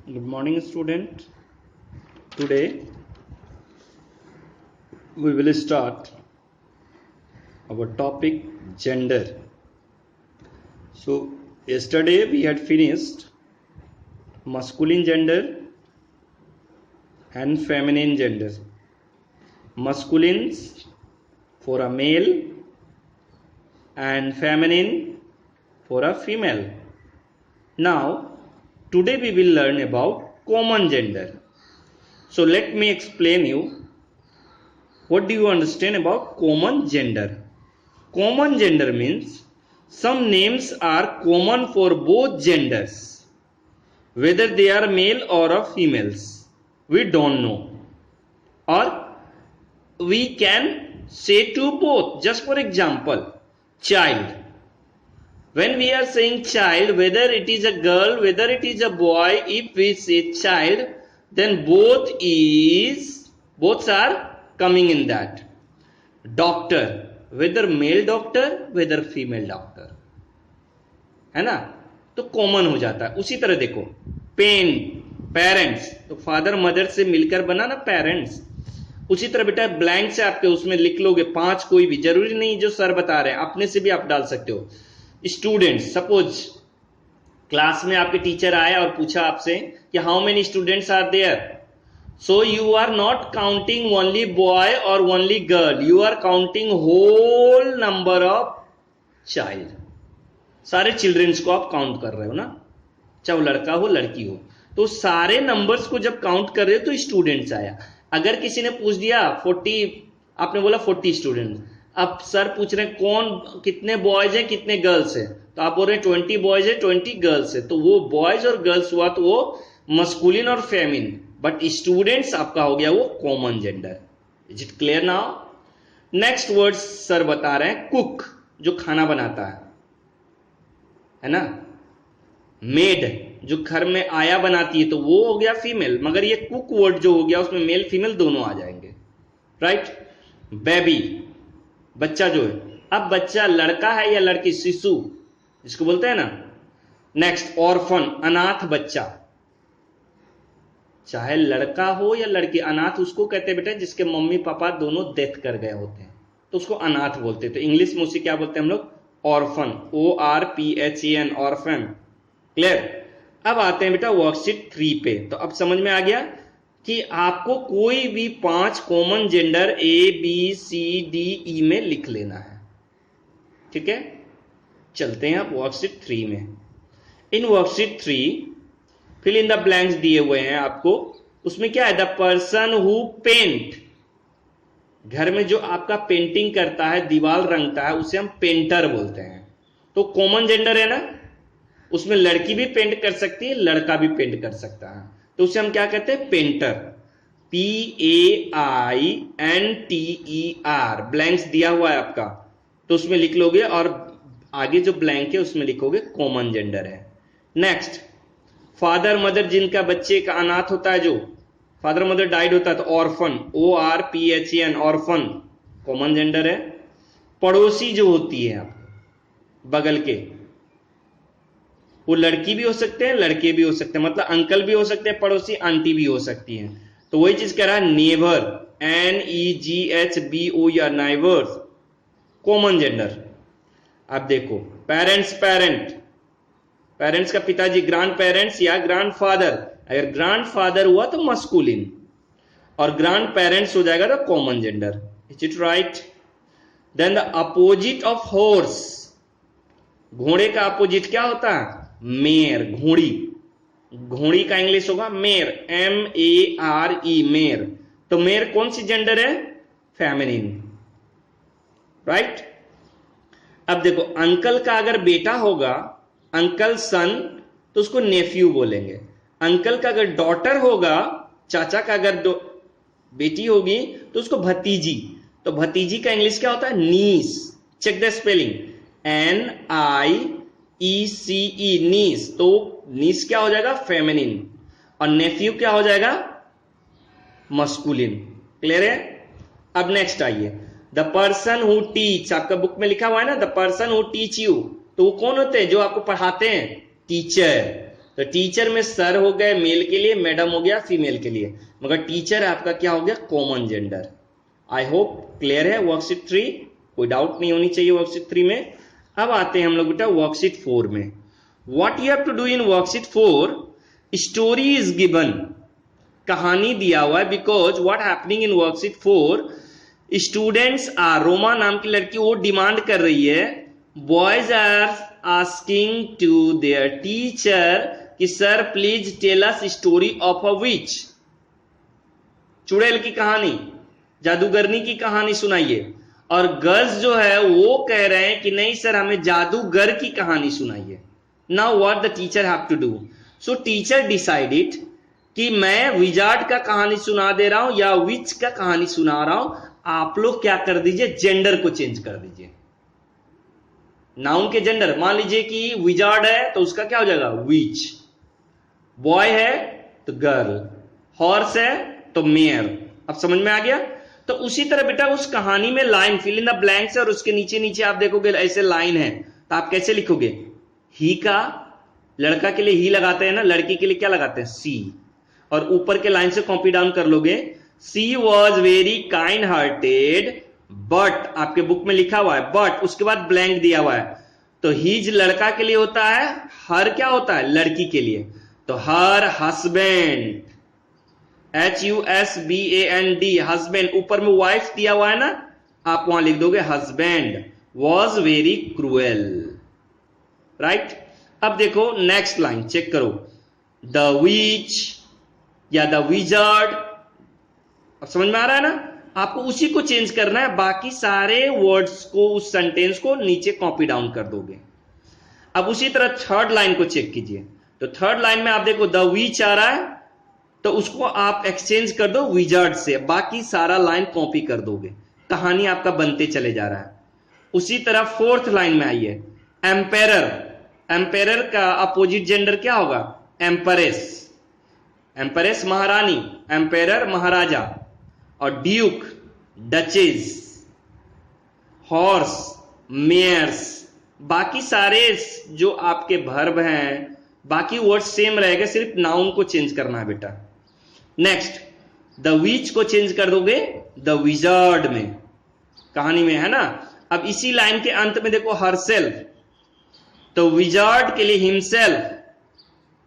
Good morning, student. Today we will start our topic gender. So yesterday we had finished masculine gender and feminine gender. Masculines for a male and feminine for a female. Now today we will learn about common gender. So let me explain you what do you understand about common gender. Common gender means some names are common for both genders, whether they are male or females. We don't know, or we can say to both. Just for example, child. When we are saying child, whether it is a girl, whether it is a boy, if we say child, then both are coming in that. Doctor, whether male doctor, whether female doctor, है ना, तो common हो जाता है. उसी तरह देखो pen, parents, तो फादर मदर से मिलकर बना ना पेरेंट्स. उसी तरह बेटा ब्लैंक से आपके उसमें लिख लोगे 5, कोई भी जरूरी नहीं जो सर बता रहे हैं, अपने से भी आप डाल सकते हो. स्टूडेंट्स, सपोज क्लास में आपके टीचर आया और पूछा आपसे कि how many students are there. So you are not counting only boy और only girl, you are counting whole number of child. सारे चिल्ड्रंस को आप काउंट कर रहे हो ना, चाहे वो लड़का हो लड़की हो. तो सारे नंबर्स को जब काउंट कर रहे हो तो स्टूडेंट्स आया. अगर किसी ने पूछ दिया 40, आपने बोला 40 स्टूडेंट, अब सर पूछ रहे हैं कौन कितने बॉयज हैं कितने गर्ल्स हैं, तो आप बोल रहे हैं 20 बॉयज है 20 गर्ल्स है, तो वो बॉयज और गर्ल्स हुआ तो वो मस्कुलिन और फेमिन. बट स्टूडेंट्स आपका हो गया वो common gender. Is it clear now? Next word sir बता रहे हैं कुक, जो खाना बनाता है ना. मेड, जो घर में आया बनाती है, तो वो हो गया फीमेल. मगर ये कुक वर्ड जो हो गया उसमें मेल फीमेल दोनों आ जाएंगे, राइट. बेबी, बच्चा जो है. अब बच्चा लड़का है या लड़की, शिशु जिसको बोलते हैं ना. नेक्स्ट ऑर्फन, अनाथ बच्चा, चाहे लड़का हो या लड़की. अनाथ उसको कहते हैं बेटा जिसके मम्मी पापा दोनों डेथ कर गए होते हैं, तो उसको अनाथ बोलते हैं. तो इंग्लिश में उसे क्या बोलते हैं हम लोग? Orphan, ORPHEN, orphan. क्लियर? अब आते हैं बेटा वर्कशीट 3 पे. तो अब समझ में आ गया कि आपको कोई भी 5 कॉमन जेंडर ABCDE में लिख लेना है. ठीक है, चलते हैं आप वर्कशीट 3 में. In worksheet 3 fill in the blanks दिए हुए हैं आपको. उसमें क्या है? द पर्सन हु पेंट, घर में जो आपका पेंटिंग करता है, दीवार रंगता है, उसे हम पेंटर बोलते हैं. तो कॉमन जेंडर है ना, उसमें लड़की भी पेंट कर सकती है, लड़का भी पेंट कर सकता है, तो उसे हम क्या कहते हैं? पेंटर. PAINTER. ब्लैंक्स दिया हुआ है आपका, तो उसमें लिख लोगे और आगे जो ब्लैंक है उसमें लिखोगे कॉमन जेंडर है. नेक्स्ट, फादर मदर, जिनका बच्चे का अनाथ होता है, जो फादर मदर डाइड होता है, तो orphan, ORPHEN, orphan common gender है. पड़ोसी जो होती है आपको बगल के, वो लड़की भी हो सकते हैं लड़के भी हो सकते हैं, मतलब अंकल भी हो सकते हैं पड़ोसी, आंटी भी हो सकती है. तो वही चीज कह रहा है neighbour, NEGHBOR, neighbours common gender. अब देखो पेरेंट्स, पेरेंट्स का पिताजी, ग्रैंड पेरेंट्स या ग्रैंड फादर. अगर ग्रैंड फादर हुआ तो मस्कुलिन, और ग्रैंड पेरेंट्स हो जाएगा तो common gender. Is it right? Then the opposite of horse, घोड़े का अपोजिट क्या होता है? मेयर, घोड़ी. घोड़ी का इंग्लिश होगा मेयर, MERE, मेयर. तो मेयर कौन सी जेंडर है? Feminine, right. अब देखो अंकल का अगर बेटा होगा, अंकल सन, तो उसको नेफ्यू बोलेंगे. अंकल का अगर डॉटर होगा, चाचा का अगर बेटी होगी, तो उसको भतीजी. तो भतीजी का इंग्लिश क्या होता है? नीस. चेक द स्पेलिंग, NIECE, नीस. तो नीस क्या हो जाएगा? फेमिनिन. और नेफ्यू क्या हो जाएगा? मस्कुलिन. क्लियर है? अब नेक्स्ट आइए, द पर्सन हु टीच, आपका बुक में लिखा हुआ है ना, the person who teach you, तो वो कौन होते हैं? जो आपको पढ़ाते हैं, टीचर. तो टीचर में सर हो गए मेल के लिए, मैडम हो गया फीमेल के लिए, मगर टीचर आपका क्या हो गया, common gender. I hope clear है वर्कशीट 3, कोई डाउट नहीं होनी चाहिए वर्कशीट 3 में। अब आते हैं हम लोग बेटा वर्कशीट 4 में। What you have to do in worksheet 4, story is given, कहानी दिया हुआ है। Because what happening in worksheet 4, students are, Roma नाम की लड़की वो डिमांड कर रही है, boys are asking to their teacher कि sir please tell us story of a witch, चुड़ैल की कहानी, जादूगरनी की कहानी सुनाइए। और गर्ल्स जो है वो कह रहे हैं कि नहीं सर हमें जादूगर की कहानी सुनाइए। Now what the teacher have to do, so teacher decided कि मैं विजार्ड का कहानी सुना दे रहा हूं या विच का कहानी सुना रहा हूं, आप लोग क्या कर दीजिए, जेंडर को चेंज कर दीजिए, नाउन के जेंडर। मान लीजिए कि विजार्ड है तो उसका क्या हो जाएगा, विच, बॉय है तो गर्ल, हॉर्स है तो मेयर। अब समझ में आ गया। तो उसी तरह बेटा उस कहानी में line fill in the blanks है, और उसके नीचे नीचे आप देखोगे ऐसे लाइन है, तो आप कैसे लिखोगे, ही का, लड़का के लिए ही लगाते हैं ना, लड़की के लिए क्या लगाते हैं, सी, और ऊपर के लाइन से कॉपी डाउन कर लोगे, she was very kind hearted but, आपके बुक में लिखा हुआ है बट, उसके बाद ब्लैंक दिया हुआ है, तो हीज लड़का के लिए होता है, हर क्या होता है, लड़की के लिए, तो हर हस्बैंड, HUSBAND, हस्बैंड, ऊपर में वाइफ दिया हुआ है ना, आप वहां लिख दोगे husband was very cruel, right. अब देखो नेक्स्ट लाइन चेक करो, द विच या द विजार्ड, अब समझ में आ रहा है ना, आपको उसी को चेंज करना है, बाकी सारे वर्ड्स को, उस सेंटेंस को नीचे कॉपी डाउन कर दोगे। अब उसी तरह थर्ड लाइन को चेक कीजिए, तो थर्ड लाइन में आप देखो द विच आ रहा है, तो उसको आप एक्सचेंज कर दो विजार्ड से, बाकी सारा लाइन कॉपी कर दोगे, कहानी आपका बनते चले जा रहा है। उसी तरह फोर्थ लाइन में आइए, एम्पेरर, एम्पेरर का अपोजिट जेंडर क्या होगा, एम्परेस, एम्परेस महारानी, एम्पेरर महाराजा, और ड्यूक डचेस, हॉर्स मेयर्स, बाकी सारे जो आपके वर्ब हैं बाकी वर्ड सेम रहेगा, सिर्फ नाउन को चेंज करना है बेटा। नेक्स्ट द विच को चेंज कर दोगे द विजार्ड में, कहानी में है ना। अब इसी लाइन के अंत में देखो हरसेल्फ, तो विजार्ड के लिए हिमसेल्फ,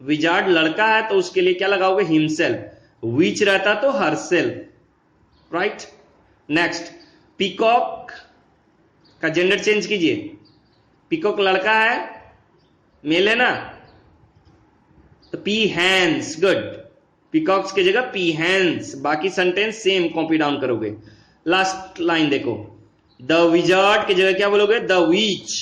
विजार्ड लड़का है तो उसके लिए क्या लगाओगे, हिमसेल्फ, विच रहता तो हरसेल्फ, राइट। नेक्स्ट पीकॉक का जेंडर चेंज कीजिए, पीकॉक लड़का है, मेल है ना, तो पी हैंड्स, गुड, पीकॉक्स की जगह पी हैंड्स, बाकी सेंटेंस सेम कॉपी डाउन करोगे। लास्ट लाइन देखो, द विजार्ड की जगह क्या बोलोगे, द विच,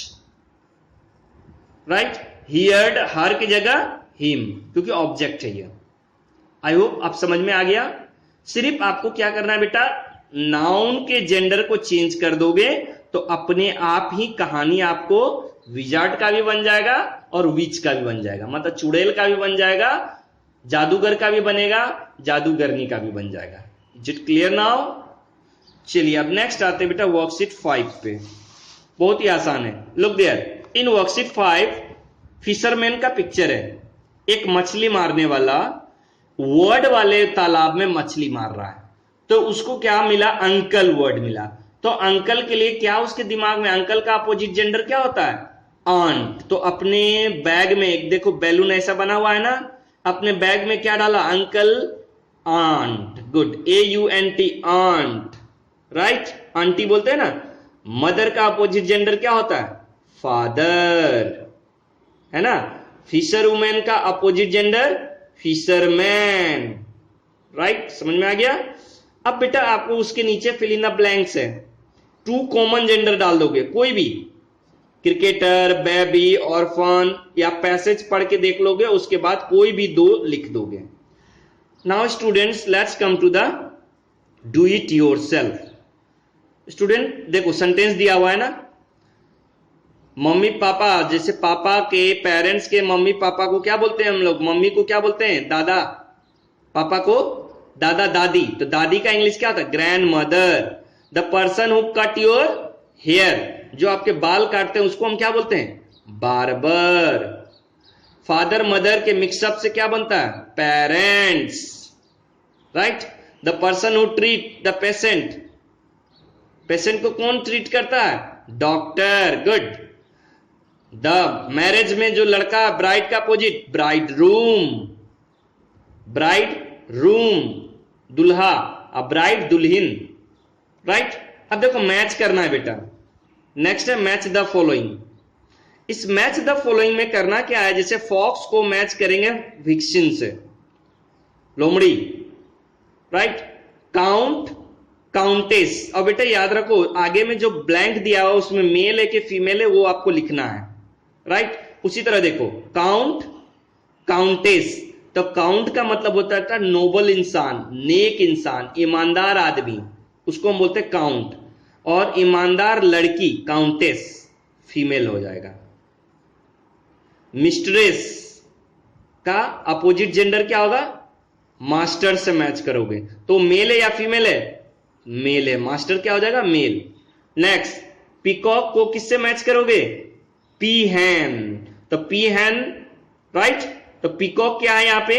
राइट। हियर्ड, हर की जगह हिम, क्योंकि ऑब्जेक्ट है ये। आई होप आप समझ में आ गया। सिर्फ आपको क्या करना है बेटा, नाउन के जेंडर को चेंज कर दोगे तो अपने आप ही कहानी आपको विजार्ड का भी बन जाएगा और विच का भी बन जाएगा, मतलब चुड़ैल का भी बन जाएगा, जादूगर का भी बनेगा, जादूगरनी का भी बन जाएगा। Is it clear now? चलिए अब नेक्स्ट आते बेटा वर्कशीट 5 पे, बहुत ही आसान है। Look there, in worksheet 5 fisherman का पिक्चर है, एक मछली मारने वाला वर्ड वाले तालाब में मछली मार रहा है, तो उसको क्या मिला, अंकल वर्ड मिला। तो अंकल के लिए क्या उसके दिमाग में, अंकल का अपोजिट जेंडर क्या होता है, आंट। तो अपने बैग में एक देखो बैलून ऐसा बना हुआ है ना, अपने बैग में क्या डाला, uncle aunt, good, AUNT aunt, right, auntie बोलते हैं ना। मदर का अपोजिट जेंडर क्या होता है, फादर, है ना। फिशर वुमेन का अपोजिट जेंडर फिशरमैन, राइट, समझ में आ गया। अब बेटा आपको उसके नीचे फिल इन द ब्लैंक्स है, 2 कॉमन जेंडर डाल दोगे, कोई भी, क्रिकेटर, बेबी, ऑर्फन, या पैसेज पढ़ के देख लोगे, उसके बाद कोई भी 2 लिख दोगे। Now students let's come to the do it yourself. Student देखो सेंटेंस दिया हुआ है ना, मम्मी पापा, जैसे पापा के पेरेंट्स के मम्मी पापा को क्या बोलते हैं हम लोग, मम्मी को क्या बोलते हैं, दादा, पापा को दादा दादी, तो दादी का इंग्लिश क्या था, grandmother. The person who cut your hair, जो आपके बाल काटते हैं उसको हम क्या बोलते हैं, बार्बर। फादर मदर के मिक्सअप से क्या बनता है? Parents, right? The person who treat the patient, patient को कौन ट्रीट करता है? डॉक्टर। गुड। द मैरिज में जो लड़का, ब्राइड का opposite bride room, bride room दुल्हा, अब ब्राइड दुल्हन, राइट? अब देखो मैच करना है बेटा। नेक्स्ट है मैच द फॉलोइंग। इस मैच द फॉलोइंग में करना क्या है? जैसे फॉक्स को मैच करेंगे विक्सिन से, लोमड़ी, राइट? Count, countess. अब बेटा याद रखो आगे में जो ब्लैंक दिया हुआ उसमें मेल है कि फीमेल है वो आपको लिखना है, राइट? उसी तरह देखो काउंट, काउंटेस। तो काउंट का मतलब होता है नोबल इंसान, नेक इंसान, ईमानदार आदमी, उसको हम बोलते हैं काउंट। और ईमानदार लड़की काउंटेस, फीमेल हो जाएगा। मिस्ट्रेस का अपोजिट जेंडर क्या होगा? मास्टर से मैच करोगे तो मेल है या फीमेल है? मेल है, मास्टर क्या हो जाएगा? मेल। नेक्स्ट, पीकॉक को किससे मैच करोगे? पीहैन। तो पीहैन, राइट? तो पीकॉक क्या है यहां पे?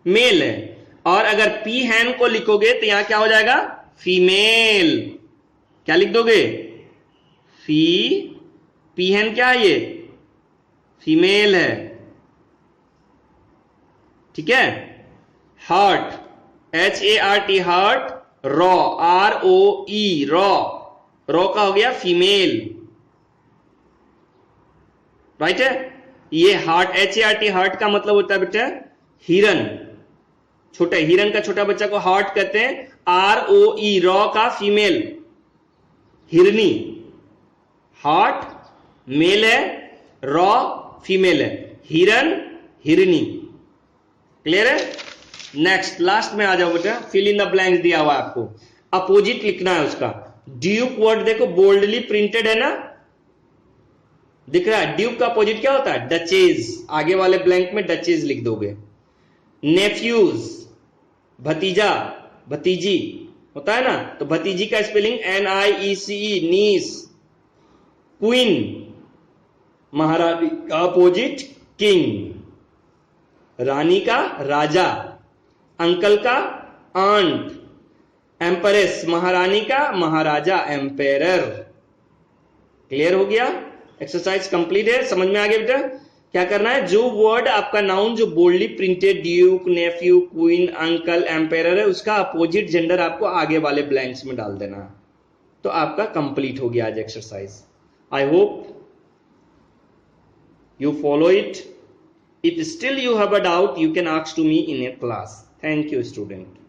मेल है। और अगर पीहैन को लिखोगे तो यहां क्या हो जाएगा? फीमेल। क्या लिख दोगे? पीहैन क्या है? ये फीमेल है, ठीक है? Heart, HART, heart, raw, ROE, raw, raw का हो गया फीमेल, राइट है? ये हार्ट, HART, हार्ट का मतलब होता है बेटा हिरन, छोटे हिरन का छोटा बच्चा को हार्ट कहते हैं। ROE, रॉ का फीमेल, हिरनी। हार्ट मेल है, रॉ फीमेल है, हिरन, हिरनी। क्लियर है? नेक्स्ट, लास्ट में आ जाओ बेटा, फिल इन द ब्लैंक्स दिया हुआ आपको, अपोजिट लिखना है उसका। ड्यूक वर्ड देखो बोल्डली प्रिंटेड है ना, दिख रहा है? ड्यूक का अपोजिट क्या होता है? डचेज। आगे वाले ब्लैंक में डचेज लिख दोगे। नेफ्यूज, भतीजा, भतीजी होता है ना, तो भतीजी का स्पेलिंग NIECE, नीस। क्वीन, महारानी का अपोजिट किंग, रानी का राजा, अंकल का आंट, एम्परेस, महारानी का महाराजा, एम्पेरर। क्लियर हो गया? एक्सरसाइज कंप्लीट है, समझ में आ गया बेटा? क्या करना है? जो वर्ड आपका नाउन जो boldly printed duke, nephew, queen, uncle, emperor है उसका अपोजिट जेंडर आपको आगे वाले ब्लैंक्स में डाल देना है, तो आपका कंप्लीट हो गया आज exercise. I hope you follow it. If still you have a doubt, you can ask to me in a class. Thank you, student.